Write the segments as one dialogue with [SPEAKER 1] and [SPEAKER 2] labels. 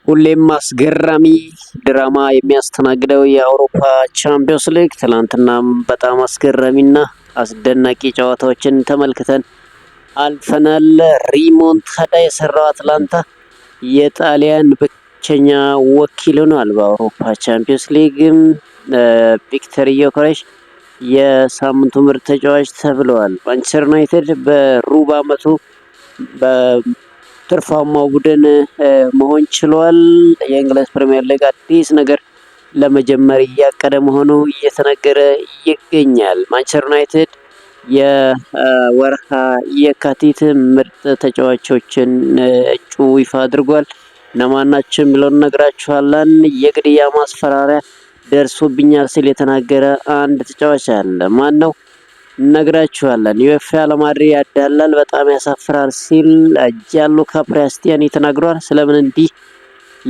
[SPEAKER 1] ሁሌም አስገራሚ ድራማ የሚያስተናግደው የአውሮፓ ቻምፒዮንስ ሊግ ትላንትናም በጣም አስገራሚና አስደናቂ ጨዋታዎችን ተመልክተን አልፈናል። ሪሞንታዳ የሰራው አትላንታ የጣሊያን ብቸኛ ወኪል ሆኗል። በአውሮፓ ቻምፒዮንስ ሊግም ቪክተር ዮከሬሽ የሳምንቱ ምርጥ ተጫዋች ተብለዋል። ማንቸስተር ዩናይትድ በሩብ ዓመቱ ትርፋማው ቡድን መሆን ችሏል። የእንግሊዝ ፕሪሚየር ሊግ አዲስ ነገር ለመጀመር እያቀደ መሆኑ እየተነገረ ይገኛል። ማንቸስተር ዩናይትድ የወርሃ የካቲት ምርጥ ተጫዋቾችን እጩ ይፋ አድርጓል። እነማን ናቸው የሚለውን እነግራችኋለን። የግድያ ማስፈራሪያ ደርሶብኛል ሲል የተናገረ አንድ ተጫዋች አለ። ማን ነው? እነግራችኋለን። ዩኤፋ ለማድሪድ ያዳላል፣ በጣም ያሳፍራል ሲል ጂያንሉካ ፕራስቲያኒ ተናግሯል። ስለምን እንዲህ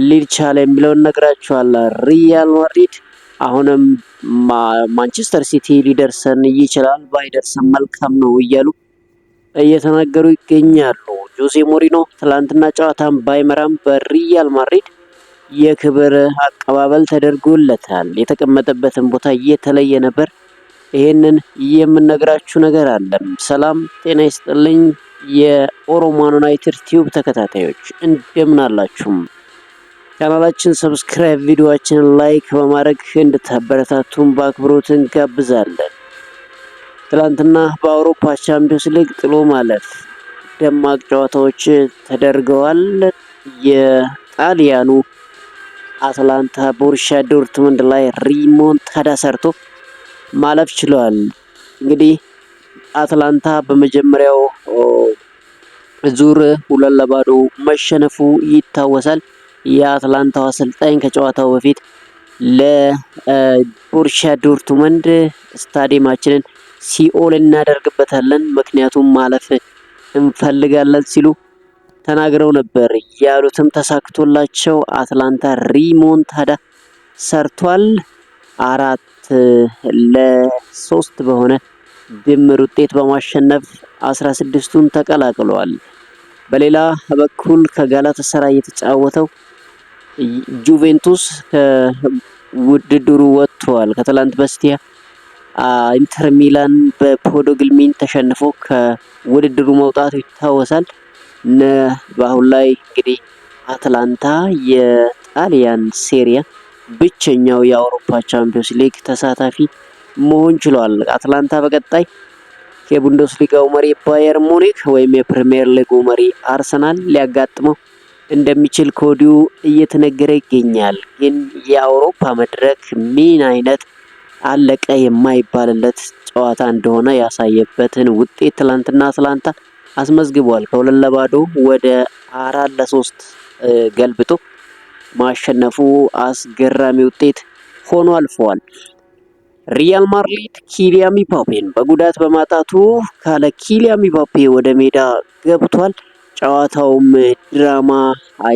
[SPEAKER 1] ሊል ቻለ የሚለውን እነግራችኋለን። ሪያል ማድሪድ አሁንም ማንቸስተር ሲቲ ሊደርሰን ይችላል፣ ባይደርሰን መልካም ነው እያሉ እየተናገሩ ይገኛሉ። ጆዜ ሞሪኖ ትላንትና ጨዋታን ባይመራም በሪያል ማድሪድ የክብር አቀባበል ተደርጎለታል። የተቀመጠበትን ቦታ እየተለየ ነበር። ይሄንን የምነግራችሁ ነገር አለ። ሰላም ጤና ይስጥልኝ የኦሮማን ዩናይትድ ቲዩብ ተከታታዮች እንደምን አላችሁ? ቻናላችን ሰብስክራይብ፣ ቪዲዮአችንን ላይክ በማድረግ እንድታበረታቱን በአክብሮት እንጋብዛለን። ትላንትና በአውሮፓ ቻምፒዮንስ ሊግ ጥሎ ማለፍ ደማቅ ጨዋታዎች ተደርገዋል። የጣሊያኑ አትላንታ ቦሩሲያ ዶርትሙንድ ላይ ሪሞንታዳ ሰርቶ ማለፍ ችሏል። እንግዲህ አትላንታ በመጀመሪያው ዙር 2-0 መሸነፉ ይታወሳል። የአትላንታው አሰልጣኝ ከጨዋታው በፊት ለቦሩሲያ ዶርትሙንድ ስታዲየማችንን ሲኦል እናደርግበታለን፣ ምክንያቱም ማለፍ እንፈልጋለን ሲሉ ተናግረው ነበር። ያሉትም ተሳክቶላቸው አትላንታ ሪሞንታዳ ሰርቷል። 4-3 በሆነ ድምር ውጤት በማሸነፍ 16ቱን ተቀላቅለዋል። በሌላ በኩል ከጋላታሳራይ የተጫወተው ጁቬንቱስ ከውድድሩ ወጥቷል። ከትላንት በስቲያ ኢንተር ሚላን በፖዶግልሚን ተሸንፎ ከውድድሩ መውጣቱ ይታወሳል። በአሁን ላይ እንግዲህ አትላንታ የጣሊያን ሴሪያ ብቸኛው የአውሮፓ ቻምፒዮንስ ሊግ ተሳታፊ መሆን ችሏል። አትላንታ በቀጣይ የቡንደስሊጋው መሪ ባየር ሙኒክ ወይም የፕሪሚየር ሊጉ መሪ አርሰናል ሊያጋጥመው እንደሚችል ከወዲሁ እየተነገረ ይገኛል። ግን የአውሮፓ መድረክ ምን አይነት አለቀ የማይባልለት ጨዋታ እንደሆነ ያሳየበትን ውጤት ትላንትና አትላንታ አስመዝግቧል። ከ2-0 ወደ 4-3 ገልብጦ ማሸነፉ አስገራሚ ውጤት ሆኖ አልፈዋል። ሪያል ማድሪድ ኪሊያን ምባፔን በጉዳት በማጣቱ ካለ ኪሊያን ምባፔ ወደ ሜዳ ገብቷል። ጨዋታውም ድራማ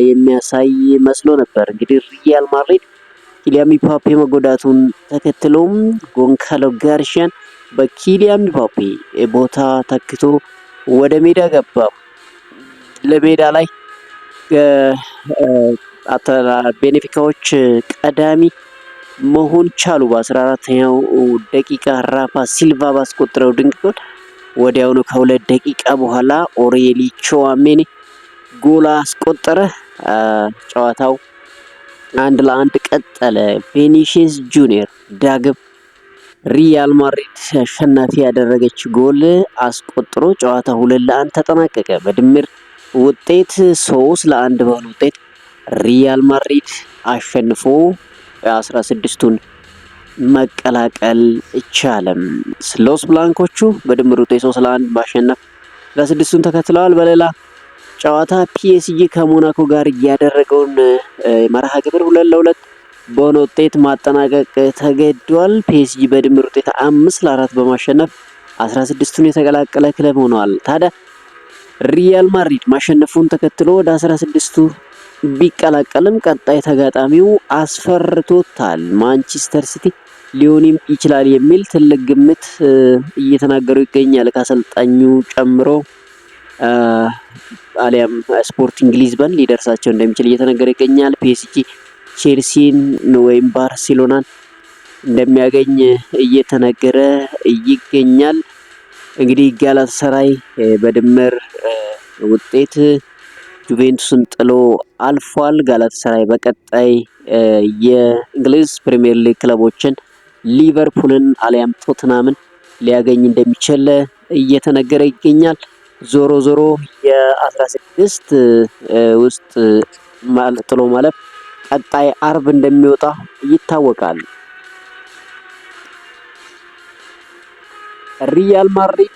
[SPEAKER 1] የሚያሳይ መስሎ ነበር። እንግዲህ ሪያል ማድሪድ ኪሊያን ምባፔ መጎዳቱን ተከትሎም ጎንካሎ ጋርሺያን በኪሊያን ምባፔ ቦታ ተክቶ ወደ ሜዳ ገባ። ለሜዳ ላይ ቤኔፊካዎች ቀዳሚ መሆን ቻሉ። በ14ኛው ደቂቃ ራፋ ሲልቫ ባስቆጠረው ድንቅ ጎል ወዲያውኑ ከ2 ደቂቃ በኋላ ኦሬሊ ቹዋሜኒ ጎል አስቆጠረ። ጨዋታው 1-1 ቀጠለ። ቪኒሲየስ ጁኒየር ዳግም ሪያል ማድሪድ አሸናፊ ያደረገች ጎል አስቆጥሮ ጨዋታ 2-1 ተጠናቀቀ። በድምር ውጤት 3-1 በሆነ ውጤት ሪያል ማድሪድ አሸንፎ 16ቱን መቀላቀል ቻለም። ሎስ ብላንኮቹ በድምር ውጤት 3-1 ማሸነፍ 16ቱን ተከትለዋል። በሌላ ጨዋታ ፒኤስጂ ከሞናኮ ጋር ያደረገውን መርሃ ግብር 2-2 በሆነ ውጤት ማጠናቀቅ ተገዷል። ፒኤስጂ በድምር ውጤት 5-4 በማሸነፍ 16ቱን የተቀላቀለ ክለብ ሆኗል። ታዲያ ሪያል ማድሪድ ማሸነፉን ተከትሎ ወደ 16ቱ ቢቀላቀልም ቀጣይ ተጋጣሚው አስፈርቶታል። ማንቸስተር ሲቲ ሊሆንም ይችላል የሚል ትልቅ ግምት እየተናገሩ ይገኛል። ከአሰልጣኙ ጨምሮ አሊያም ስፖርቲንግ ሊዝበን ሊደርሳቸው እንደሚችል እየተነገረ ይገኛል። ፒኤስጂ ቼልሲን ወይም ባርሴሎናን እንደሚያገኝ እየተነገረ ይገኛል። እንግዲህ ጋላታሳራይ በድምር ውጤት ጁቬንቱስን ጥሎ አልፏል። ጋላታሳራይ በቀጣይ የእንግሊዝ ፕሪሚየር ሊግ ክለቦችን ሊቨርፑልን አሊያም ቶትናምን ሊያገኝ እንደሚችል እየተነገረ ይገኛል። ዞሮ ዞሮ የ16 ውስጥ ጥሎ ማለፍ ቀጣይ አርብ እንደሚወጣ ይታወቃል። ሪያል ማድሪድ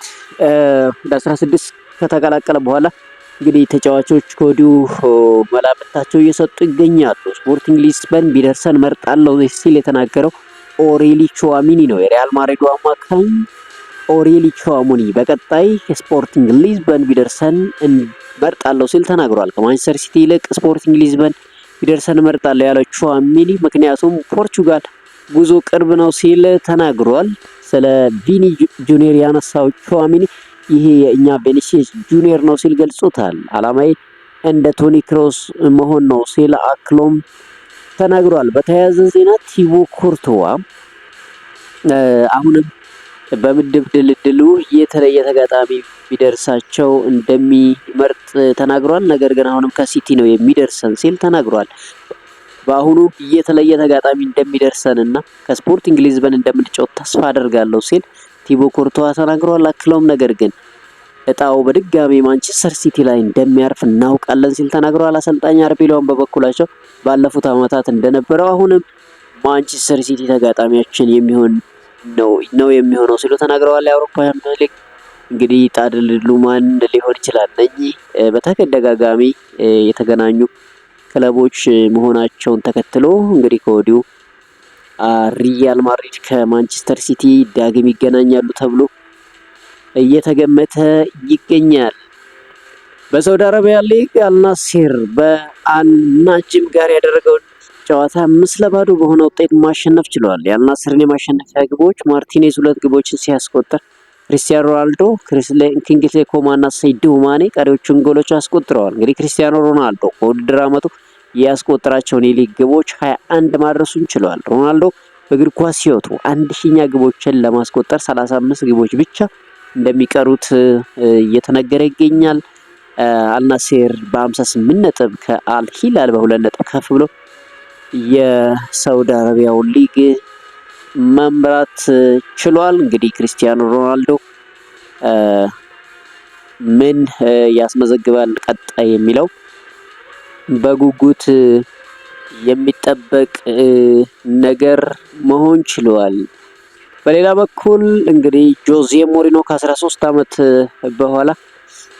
[SPEAKER 1] ለ16 ከተቀላቀለ በኋላ እንግዲህ ተጫዋቾች ከወዲሁ መላምታቸው እየሰጡ ይገኛሉ። ስፖርቲንግ ሊዝበን ቢደርሰን መርጣለሁ ሲል የተናገረው ኦሬሊ ቹዋሚኒ ነው። የሪያል ማድሪዱ አማካኝ ኦሬሊ ቹዋሚኒ በቀጣይ ስፖርቲንግ ሊዝበን ቢደርሰን መርጣለሁ ሲል ተናግሯል። ከማንቸስተር ሲቲ ይልቅ ስፖርቲንግ ሊዝበን ቢደርሰን መርጣለሁ ያለው ቹዋሚኒ ምክንያቱም ፖርቹጋል ጉዞ ቅርብ ነው ሲል ተናግሯል። ስለ ቪኒ ጁኒየር ያነሳው ቹዋሚኒ ይሄ የእኛ ቪኒሲየስ ጁኒየር ነው ሲል ገልጾታል። አላማዬ እንደ ቶኒ ክሮስ መሆን ነው ሲል አክሎም ተናግሯል። በተያያዘ ዜና ቲቦ ኮርቶዋ አሁንም በምድብ ድልድሉ የተለየ ተጋጣሚ ቢደርሳቸው እንደሚመርጥ ተናግሯል። ነገር ግን አሁንም ከሲቲ ነው የሚደርሰን ሲል ተናግሯል። በአሁኑ የተለየ ተጋጣሚ እንደሚደርሰን እና ከስፖርቲንግ ሊዝበን እንደምንጫወት ተስፋ አደርጋለሁ ሲል ቲቦ ኮርቶዋ ተናግሯል። አክለውም ነገር ግን እጣው በድጋሚ ማንቸስተር ሲቲ ላይ እንደሚያርፍ እናውቃለን ሲል ተናግሯል። አሰልጣኝ አርቢሎን በበኩላቸው ባለፉት ዓመታት እንደነበረው አሁንም ማንቸስተር ሲቲ ተጋጣሚያችን ነው የሚሆነው ሲሉ ተናግረዋል። የአውሮፓውያን ሊግ እንግዲህ ጣድልድሉ ማን ሊሆን ይችላል? እነኚህ በተደጋጋሚ የተገናኙ ክለቦች መሆናቸውን ተከትሎ እንግዲህ ከወዲሁ ሪያል ማድሪድ ከማንቸስተር ሲቲ ዳግም ይገናኛሉ ተብሎ እየተገመተ ይገኛል። በሳውዲ አረቢያ ሊግ አልናሲር በአልናጅም ጋር ያደረገውን ጨዋታ 5-0 በሆነ ውጤት ማሸነፍ ችሏል። የአልናስርን የማሸነፊያ ግቦች ማርቲኔዝ 2 ግቦችን ሲያስቆጥር ክሪስቲያኖ ሮናልዶ፣ ኪንግስሌ ኮማን እና ሰይዱ ማኔ ቀሪዎቹን ጎሎች አስቆጥረዋል። እንግዲህ ክሪስቲያኖ ሮናልዶ በውድድር ዓመቱ ያስቆጠራቸውን የሊግ ግቦች 21 ማድረሱን ችሏል። ሮናልዶ በእግር ኳስ ሕይወቱ 1000ኛ ግቦችን ለማስቆጠር 35 ግቦች ብቻ እንደሚቀሩት እየተነገረ ይገኛል። አልናስር በ58 ነጥብ ከአልሂላል በ2 ነጥብ ከፍ ብሎ የሳውዲ አረቢያው ሊግ መምራት ችሏል። እንግዲህ ክሪስቲያኖ ሮናልዶ ምን ያስመዘግባል ቀጣይ የሚለው በጉጉት የሚጠበቅ ነገር መሆን ችሏል። በሌላ በኩል እንግዲህ ጆዜ ሞሪኖ ከ13 ዓመት በኋላ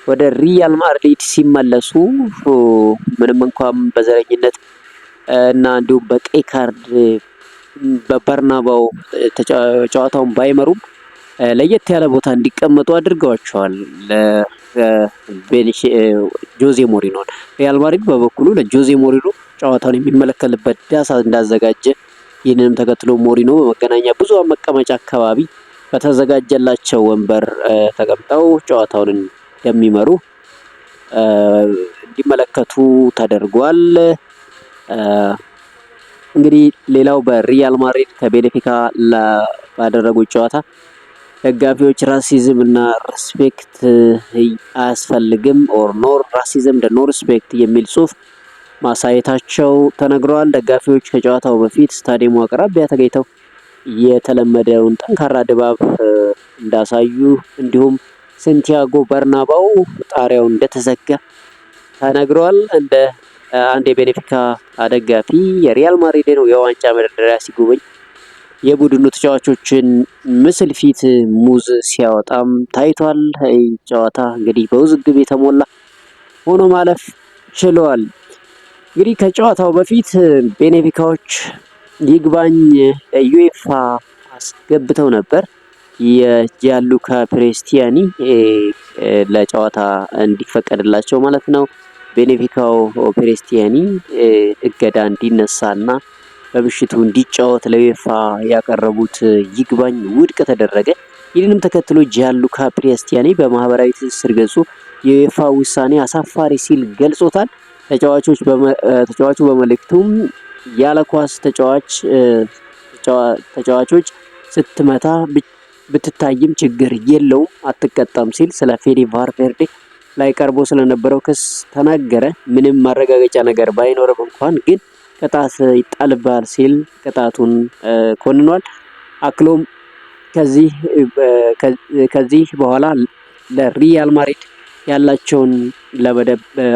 [SPEAKER 1] ወደ ሪያል ማድሪድ ሲመለሱ ምንም እንኳን በዘረኝነት እና እንዲሁም በቀይ ካርድ በበርናባው ጨዋታውን ባይመሩም ለየት ያለ ቦታ እንዲቀመጡ አድርገዋቸዋል። ጆዜ ሞሪኖ ሪያል ማድሪድ በበኩሉ ለጆዜ ሞሪኖ ጨዋታውን የሚመለከትበት ዳሳ እንዳዘጋጀ፣ ይህንንም ተከትሎ ሞሪኖ በመገናኛ ብዙሃን መቀመጫ አካባቢ በተዘጋጀላቸው ወንበር ተቀምጠው ጨዋታውን እንደሚመሩ እንዲመለከቱ ተደርጓል። እንግዲህ ሌላው በሪያል ማድሪድ ከቤኔፊካ ባደረጉት ጨዋታ ደጋፊዎች ራሲዝም እና ሪስፔክት አያስፈልግም ኦር ኖር ራሲዝም ደ ኖ ሪስፔክት የሚል ጽሑፍ ማሳየታቸው ተነግረዋል። ደጋፊዎች ከጨዋታው በፊት ስታዲየሙ አቅራቢያ ተገኝተው የተለመደውን ጠንካራ ድባብ እንዳሳዩ እንዲሁም ሳንቲያጎ በርናባው ጣሪያው እንደተዘጋ ተነግረዋል። እንደ አንድ የቤኔፊካ ደጋፊ የሪያል ማድሪድ የዋንጫ መደርደሪያ ሲጎበኝ የቡድኑ ተጫዋቾችን ምስል ፊት ሙዝ ሲያወጣም ታይቷል። ጨዋታ እንግዲህ በውዝግብ የተሞላ ሆኖ ማለፍ ችለዋል። እንግዲህ ከጨዋታው በፊት ቤኔፊካዎች ይግባኝ ዩኤፋ አስገብተው ነበር። የጂያንሉካ ፕሬስቲያኒ ለጨዋታ እንዲፈቀድላቸው ማለት ነው። ቤኔፊካው ፕሬስቲያኒ እገዳ እንዲነሳና በምሽቱ እንዲጫወት ለዩኤፋ ያቀረቡት ይግባኝ ውድቅ ተደረገ። ይህንንም ተከትሎ ጂያንሉካ ፕሬስቲያኒ በማህበራዊ ትስስር ገጹ
[SPEAKER 2] የዩኤፋ ውሳኔ አሳፋሪ ሲል ገልጾታል። ተጫዋቹ በመልእክቱም ያለ ኳስ ተጫዋቾች ስትመታ ብትታይም ችግር የለውም አትቀጣም ሲል ስለ ፌዴ ቫልቬርዴ ላይ ቀርቦ ስለነበረው ክስ ተናገረ። ምንም ማረጋገጫ ነገር ባይኖርም እንኳን ግን ቅጣት ይጣልባል ሲል ቅጣቱን ኮንኗል። አክሎም ከዚህ በኋላ ለሪያል ማድሪድ ያላቸውን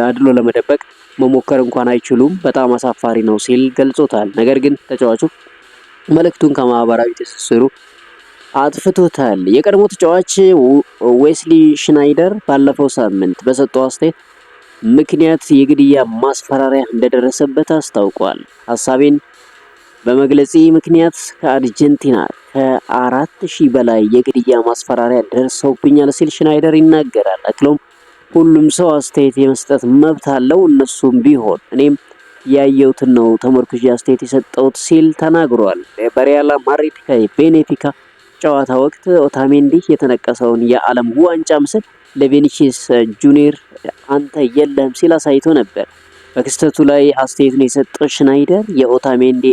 [SPEAKER 2] አድሎ ለመደበቅ መሞከር እንኳን አይችሉም፣ በጣም አሳፋሪ ነው ሲል ገልጾታል። ነገር ግን ተጫዋቹ መልእክቱን ከማህበራዊ ትስስሩ አጥፍቶታል። የቀድሞ ተጫዋች ዌስሊ ሽናይደር ባለፈው ሳምንት በሰጠው አስተያየት ምክንያት የግድያ ማስፈራሪያ እንደደረሰበት አስታውቋል። ሀሳቤን በመግለጽ ምክንያት ከአርጀንቲና ከ4000 በላይ የግድያ ማስፈራሪያ ደርሰውብኛል ሲል ሽናይደር ይናገራል። አክሎም ሁሉም ሰው አስተያየት የመስጠት መብት አለው፣ እነሱም ቢሆን እኔም ያየሁትን ነው ተመርኩዤ አስተያየት የሰጠሁት ሲል ተናግሯል። በሪያል ማድሪድ ከቤኔፊካ ጨዋታ ወቅት ኦታሜንዲ የተነቀሰውን የዓለም ዋንጫ ምስል ለቬኒሲየስ ጁኒየር አንተ የለህም ሲል አሳይቶ ነበር። በክስተቱ ላይ አስተያየቱን የሰጠው ሽናይደር የኦታሜንዲ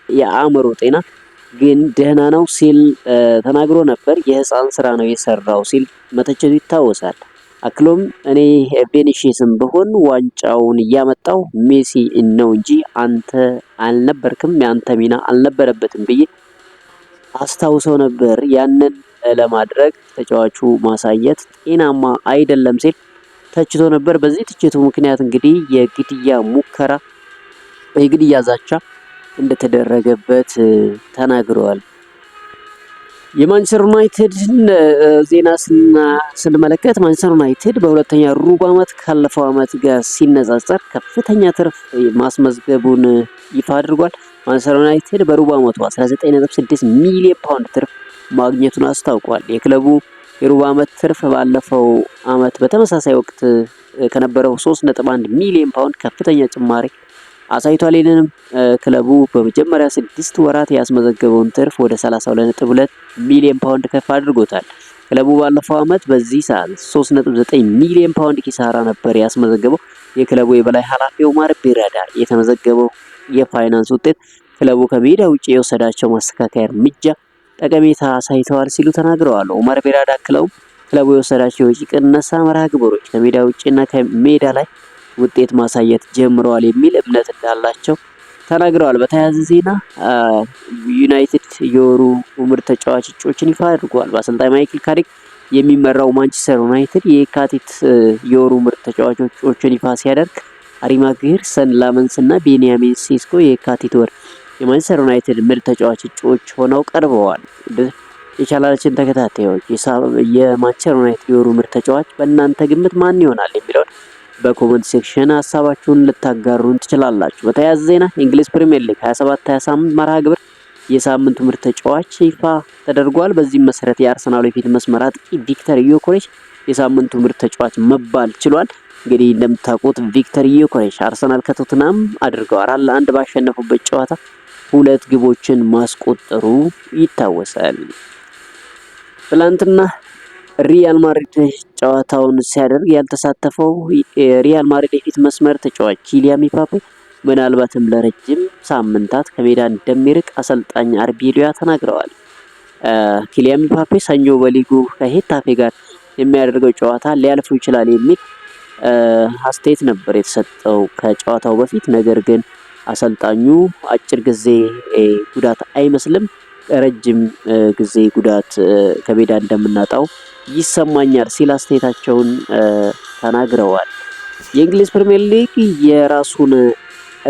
[SPEAKER 2] የአእምሮ ጤና ግን ደህና ነው ሲል ተናግሮ ነበር። የህፃን ስራ ነው የሰራው ሲል መተቸቱ ይታወሳል። አክሎም እኔ ቬኒሲየስም ብሆን ዋንጫውን እያመጣው ሜሲ ነው እንጂ አንተ አልነበርክም፣ የአንተ ሚና አልነበረበትም ብዬ አስታውሰው ነበር። ያንን ለማድረግ ተጫዋቹ ማሳየት ጤናማ አይደለም ሲል ተችቶ ነበር። በዚህ ትችቱ ምክንያት እንግዲህ የግድያ ዛቻ እንደተደረገበት ተናግረዋል። የማንቸስተር ዩናይትድ ዜና ስንመለከት ማንቸስተር ዩናይትድ በሁለተኛ ሩብ ዓመት ካለፈው ዓመት ጋር ሲነጻጸር ከፍተኛ ትርፍ ማስመዝገቡን ይፋ አድርጓል። ማንቸስተር ዩናይትድ በሩብ ዓመቱ 19.6 ሚሊዮን ፓውንድ ትርፍ ማግኘቱን አስታውቋል። የክለቡ የሩብ ዓመት ትርፍ ባለፈው ዓመት በተመሳሳይ ወቅት ከነበረው 3.1 ሚሊዮን ፓውንድ ከፍተኛ ጭማሪ አሳይቷል። ይህንንም ክለቡ በመጀመሪያ 6 ወራት ያስመዘገበውን ትርፍ ወደ 32.2 ሚሊዮን ፓውንድ ከፍ አድርጎታል። ክለቡ ባለፈው ዓመት በዚህ ሰዓት 3.9 ሚሊዮን ፓውንድ ኪሳራ ነበር ያስመዘገበው። የክለቡ የበላይ ኃላፊ ኦማር ቤራዳ የተመዘገበው የፋይናንስ ውጤት ክለቡ ከሜዳ ውጭ የወሰዳቸው ማስተካከያ እርምጃ ጠቀሜታ አሳይተዋል ሲሉ ተናግረዋል። ኦማር ቤራዳ ክለቡ የወሰዳቸው የወጪ ቅነሳ መርሃ ግብሮች ከሜዳ ውጭና ከሜዳ ላይ ውጤት ማሳየት ጀምረዋል የሚል እምነት እንዳላቸው ተናግረዋል። በተያያዘ ዜና ዩናይትድ የወሩ ምርጥ ተጫዋች እጩዎችን ይፋ አድርጓል። በአሰልጣኝ ማይክል ካሪክ የሚመራው ማንቸስተር ዩናይትድ የካቲት የወሩ ምርጥ ተጫዋች እጩዎችን ይፋ ሲያደርግ ሃሪ ማጉዌር፣ ሰን ላመንስ እና ቤንያሚን ሴስኮ የካቲት ወር የማንቸስተር ዩናይትድ ምርጥ ተጫዋች እጩዎች ሆነው ቀርበዋል። የቻናላችን ተከታታዮች የማንቸስተር ዩናይትድ የወሩ ምርጥ ተጫዋች በእናንተ ግምት ማን ይሆናል የሚለውን በኮመንት ሴክሽን ሀሳባችሁን ልታጋሩን ትችላላችሁ። በተያያዘ ዜና የእንግሊዝ ፕሪሚየር ሊግ 27-28 መርሃ ግብር የሳምንቱ ምርጥ ተጫዋች ይፋ ተደርጓል። በዚህም መሰረት የአርሰናል የፊት መስመር አጥቂ ቪክተር ዮኬሬሽ የሳምንቱ ምርጥ ተጫዋች መባል ችሏል። እንግዲህ እንደምታውቁት ቪክተር ዮኬሬሽ አርሰናል ከቶትናም አድርገዋል 1-1 ባሸነፉበት ጨዋታ 2 ግቦችን ማስቆጠሩ ይታወሳል። ትላንትና ሪያል ማድሪድ ጨዋታውን ሲያደርግ ያልተሳተፈው ሪያል ማድሪድ የፊት መስመር ተጫዋች ኪሊያን ምባፔ ምናልባትም ለረጅም ሳምንታት ከሜዳ እንደሚርቅ አሰልጣኝ አርቤሎያ ተናግረዋል። ኪሊያን ምባፔ ሰኞ በሊጉ ከሄታፌ ጋር የሚያደርገው ጨዋታ ሊያልፉ ይችላል የሚል አስተያየት ነበር የተሰጠው ከጨዋታው በፊት። ነገር ግን አሰልጣኙ አጭር ጊዜ ጉዳት አይመስልም፣ ረጅም ጊዜ ጉዳት ከሜዳ እንደምናጣው ይሰማኛል ሲል አስተያየታቸውን ተናግረዋል። የእንግሊዝ ፕሪሚየር ሊግ የራሱን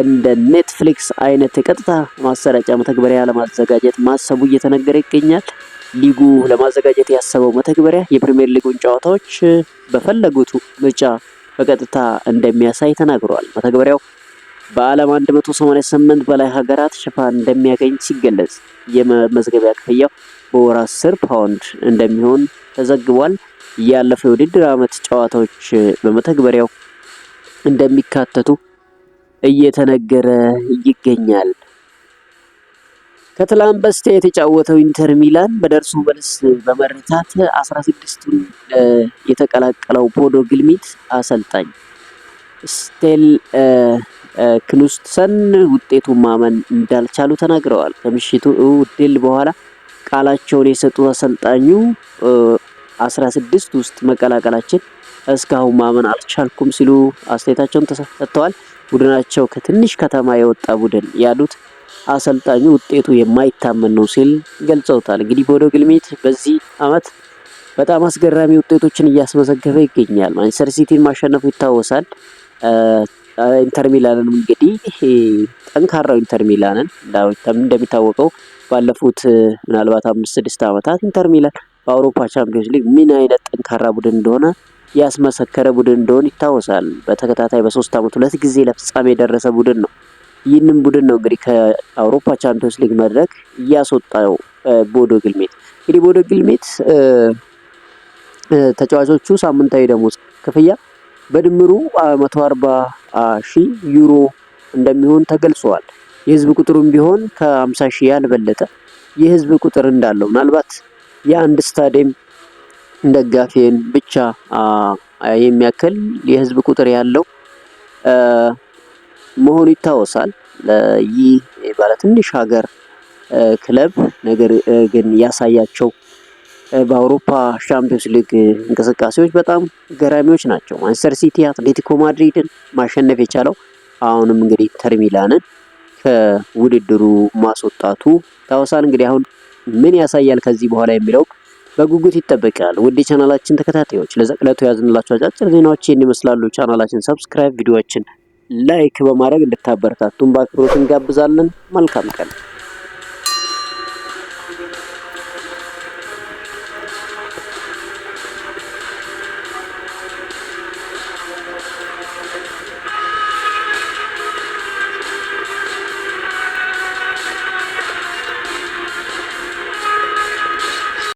[SPEAKER 2] እንደ ኔትፍሊክስ አይነት የቀጥታ ማሰራጫ መተግበሪያ ለማዘጋጀት ማሰቡ እየተነገረ ይገኛል። ሊጉ ለማዘጋጀት ያሰበው መተግበሪያ የፕሪሚየር ሊጉን ጨዋታዎች በፈለጉት ምርጫ በቀጥታ እንደሚያሳይ ተናግሯል። መተግበሪያው በዓለም 188 በላይ ሀገራት ሽፋን እንደሚያገኝ ሲገለጽ የመመዝገቢያ ክፍያው በወር 10 ፓውንድ እንደሚሆን ተዘግቧል። ያለፈው የውድድር ዓመት ጨዋታዎች በመተግበሪያው እንደሚካተቱ እየተነገረ ይገኛል። ከትላንት በስቲያ የተጫወተው ኢንተር ሚላን በደርሶ መልስ በመረታት 16ቱን የተቀላቀለው ቦዶ ግሊምት አሰልጣኝ ስቴል ክኑስትሰን ውጤቱን ማመን እንዳልቻሉ ተናግረዋል። ከምሽቱ ድል በኋላ ቃላቸውን የሰጡት አሰልጣኙ 16 ውስጥ መቀላቀላችን እስካሁን ማመን አልቻልኩም ሲሉ አስተያየታቸውን ሰጥተዋል። ቡድናቸው ከትንሽ ከተማ የወጣ ቡድን ያሉት አሰልጣኙ ውጤቱ የማይታመን ነው ሲል ገልጸውታል። እንግዲህ ቦዶ ግሊምት በዚህ አመት በጣም አስገራሚ ውጤቶችን እያስመዘገበ ይገኛል። ማንቸስተር ሲቲን ማሸነፉ ይታወሳል። ኢንተር ሚላንን እንግዲህ ጠንካራው ኢንተር ሚላንን እንደሚታወቀው ባለፉት ምናልባት 5-6 ዓመታት ኢንተር ሚላን በአውሮፓ ቻምፒዮንስ ሊግ ምን አይነት ጠንካራ ቡድን እንደሆነ ያስመሰከረ ቡድን እንደሆነ ይታወሳል። በተከታታይ በ3 ዓመት 2 ጊዜ ለፍጻሜ የደረሰ ቡድን ነው። ይህንን ቡድን ነው እንግዲህ ከአውሮፓ ቻምፒዮንስ ሊግ መድረክ እያስወጣው ቦዶ ግሊምት። እንግዲህ ቦዶ ግሊምት ተጫዋቾቹ ሳምንታዊ ደሞዝ ክፍያ በድምሩ 140,000 ዩሮ እንደሚሆን ተገልጿል። የህዝብ ቁጥሩም ቢሆን ከ50,000 ያልበለጠ የህዝብ ቁጥር እንዳለው ምናልባት የአንድ ስታዲየም ደጋፊን ብቻ የሚያክል የህዝብ ቁጥር ያለው መሆኑ ይታወሳል። ይህ ባለትንሽ ሀገር ክለብ ነገር ግን ያሳያቸው በአውሮፓ ሻምፒዮንስ ሊግ እንቅስቃሴዎች በጣም ገራሚዎች ናቸው። ማንቸስተር ሲቲ አትሌቲኮ ማድሪድን ማሸነፍ የቻለው አሁንም እንግዲህ ኢንተር ሚላንን ከውድድሩ ማስወጣቱ ይታወሳል። እንግዲህ አሁን ምን ያሳያል ከዚህ በኋላ የሚለው በጉጉት ይጠበቃል። ውድ የቻናላችን ተከታታዮች ለዘቅለቱ ያዝንላችሁ አጫጭር ዜናዎች ይህን ይመስላሉ። ቻናላችን ሰብስክራይብ፣ ቪዲዮዎችን ላይክ በማድረግ እንድታበረታቱን በአክብሮት እንጋብዛለን። መልካም ቀን።